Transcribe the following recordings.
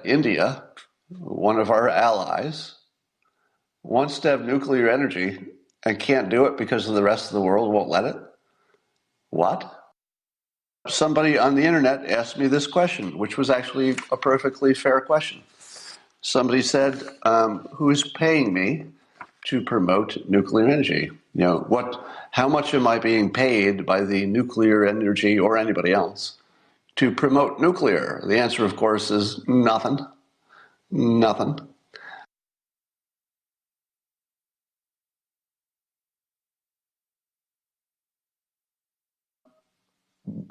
India, one of our allies, wants to have nuclear energy and can't do it because the rest of the world won't let it? What? Somebody on the internet asked me this question, which was actually a perfectly fair question. Somebody said, who's paying me to promote nuclear energy? How much am I being paid by the nuclear energy or anybody else to promote nuclear? The answer, of course, is nothing. Nothing.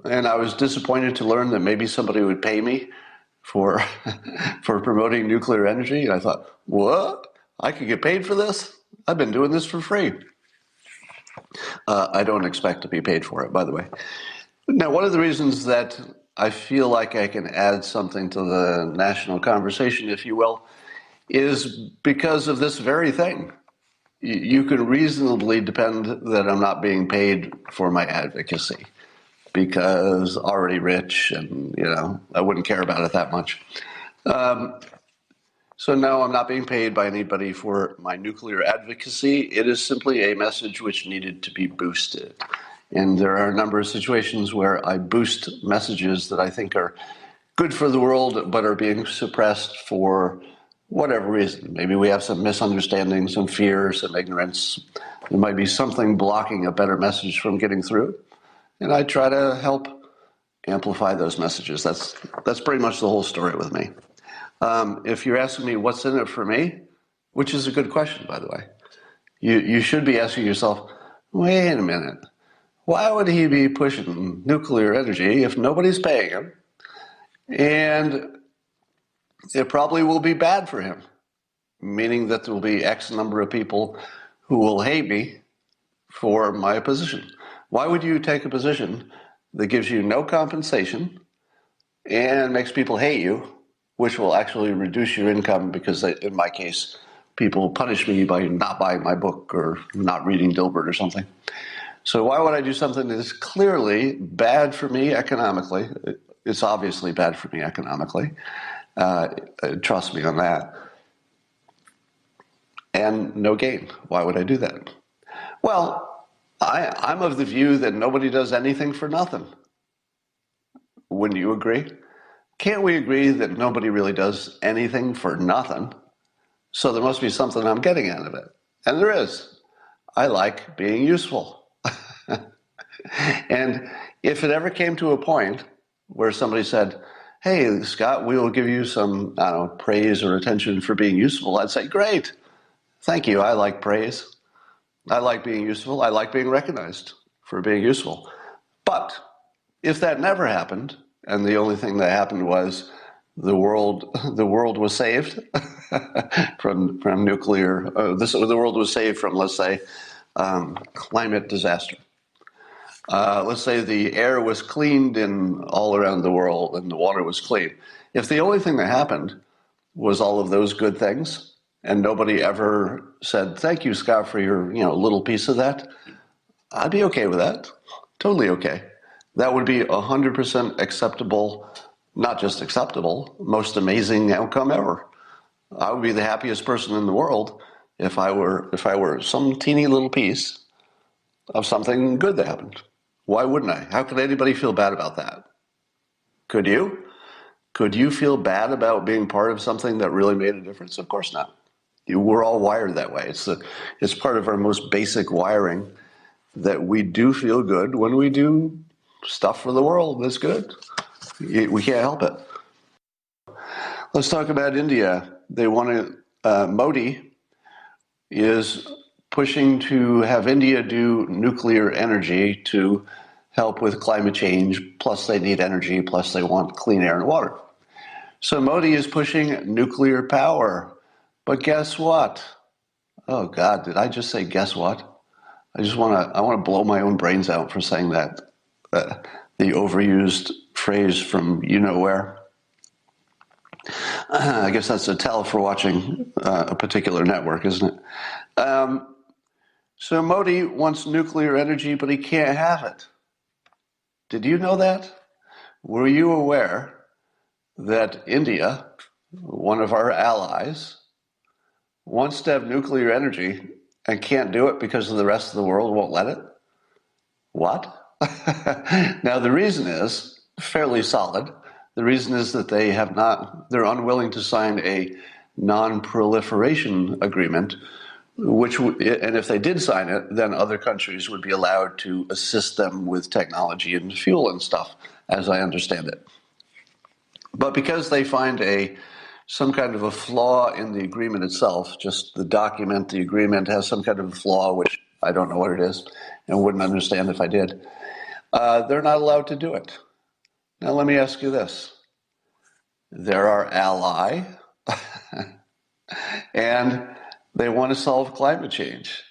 And I was disappointed to learn that maybe somebody would pay me for for promoting nuclear energy. And I thought, what? I could get paid for this? I've been doing this for free. I don't expect to be paid for it, by the way. Now, one of the reasons that I feel like I can add something to the national conversation, if you will, is because of this very thing. You can reasonably depend that I'm not being paid for my advocacy because already rich and, I wouldn't care about it that much. So no, I'm not being paid by anybody for my nuclear advocacy. It is simply a message which needed to be boosted. And there are a number of situations where I boost messages that I think are good for the world, but are being suppressed for whatever reason. Maybe we have some misunderstandings, some fears, some ignorance. There might be something blocking a better message from getting through. And I try to help amplify those messages. That's pretty much the whole story with me. If you're asking me what's in it for me, which is a good question, by the way, you should be asking yourself, wait a minute, why would he be pushing nuclear energy if nobody's paying him? And it probably will be bad for him, meaning that there will be X number of people who will hate me for my position. Why would you take a position that gives you no compensation and makes people hate you, which will actually reduce your income because, in my case, people punish me by not buying my book or not reading Dilbert or something? So why would I do something that is clearly bad for me economically? It's obviously bad for me economically. Trust me on that. And no gain. Why would I do that? Well, I'm of the view that nobody does anything for nothing. Wouldn't you agree? Can't we agree that nobody really does anything for nothing? So there must be something I'm getting out of it. And there is. I like being useful. And if it ever came to a point where somebody said, hey, Scott, we will give you some, I don't know, praise or attention for being useful, I'd say, great. Thank you. I like praise. I like being useful. I like being recognized for being useful. But if that never happened, and the only thing that happened was the world was saved from nuclear, the world was saved from, let's say, climate disaster. Let's say the air was cleaned in all around the world and the water was clean. If the only thing that happened was all of those good things, and nobody ever said, thank you, Scott, for your little piece of that, I'd be okay with that. Totally okay. That would be 100% acceptable, not just acceptable, most amazing outcome ever. I would be the happiest person in the world if I were some teeny little piece of something good that happened. Why wouldn't I? How could anybody feel bad about that? Could you? Could you feel bad about being part of something that really made a difference? Of course not. We're all wired that way. It's part of our most basic wiring that we do feel good when we do stuff for the world that's good. We can't help it. Let's talk about India. They want to, Modi is pushing to have India do nuclear energy to help with climate change, plus they need energy, plus they want clean air and water. So Modi is pushing nuclear power. But guess what? Oh God, did I just say guess what? I want to blow my own brains out for saying that. The overused phrase from you know where. I guess that's a tell for watching a particular network, isn't it? So Modi wants nuclear energy, but he can't have it. Did you know that? Were you aware that India one of our allies, wants to have nuclear energy and can't do it because the rest of the world won't let it? What? Now, the reason is fairly solid. The reason is that they're unwilling to sign a non-proliferation agreement, and if they did sign it, then other countries would be allowed to assist them with technology and fuel and stuff, as I understand it. But because they find some kind of a flaw in the agreement itself, just the document, the agreement has some kind of a flaw, which I don't know what it is and wouldn't understand if I did, they're not allowed to do it. Now, let me ask you this. They're our ally, and they want to solve climate change,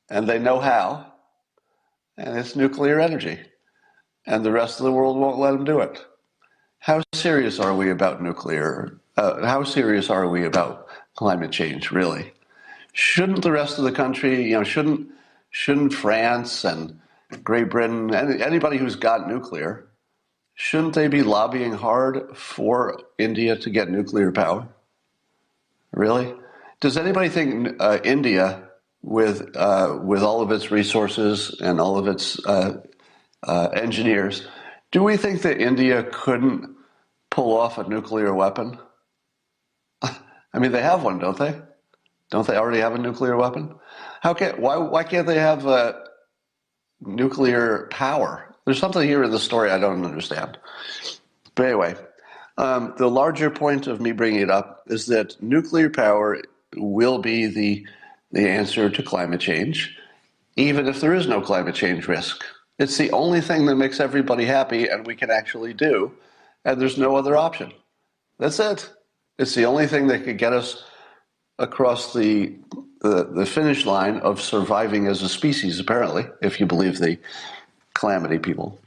and they know how, and it's nuclear energy, and the rest of the world won't let them do it. How serious are we about how serious are we about climate change, really? Shouldn't the rest of the country, shouldn't France and Great Britain, anybody who's got nuclear, shouldn't they be lobbying hard for India to get nuclear power? Really? Does anybody think India, with all of its resources and all of its engineers, do we think that India couldn't pull off a nuclear weapon? I mean, they have one, don't they? Don't they already have a nuclear weapon? Why can't they have nuclear power? There's something here in the story I don't understand. But anyway, the larger point of me bringing it up is that nuclear power will be the answer to climate change, even if there is no climate change risk. It's the only thing that makes everybody happy and we can actually do, and there's no other option. That's it. It's the only thing that could get us across the finish line of surviving as a species, apparently, if you believe the Calamity people.